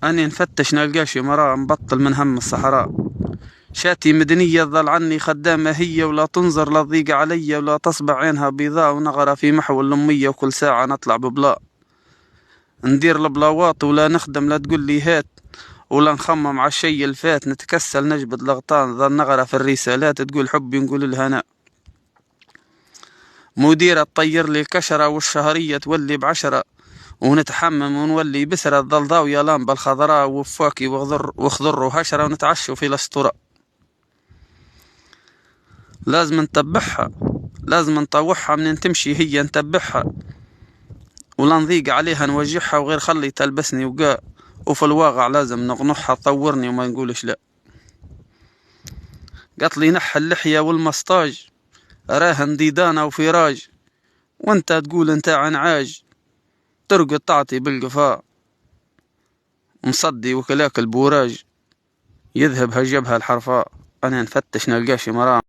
أني نفتش نلقاش مرا مبطل من هم الصحراء. شاتي مدنية ظل عني خدامة هي، ولا تنظر لا تضيق علي، ولا تصبع عينها بيضاء، ونغرة في محو الأمية، وكل ساعة نطلع ببلاء. ندير البلاوات ولا نخدم، لا تقول لي هات، ولا نخمم على الشي الفات، نتكسل نجبد لغطان، ظل نغرة في الرسالات تقول حبي نقول الهناء. مديرة تطير لي الكشرة، والشهرية تولي ب10، ونتحمم ونولي بسرة، تظل ضاوية لامبة الخضراء، وفاكي وخضر وهشرة، ونتعشوا في الاسطورة. لازم نتبعها، لازم نطوعها، منين تمشي هي نتبعها، ولا نضيق عليها نوجعها، وغير خلي تلبسني وقاء، وفي الواقع لازم نغنحها تطورني وما نقولش لا. قالت لي نح اللحية والمسطاج، راهن ديدانة وفراج، وانت تقول انت عنعاج، ترقد تعطي بالقفاء، مصدي وكلاك البوراج، يذهب هجبها الحرفاء. انا نفتش نلقاش مرام.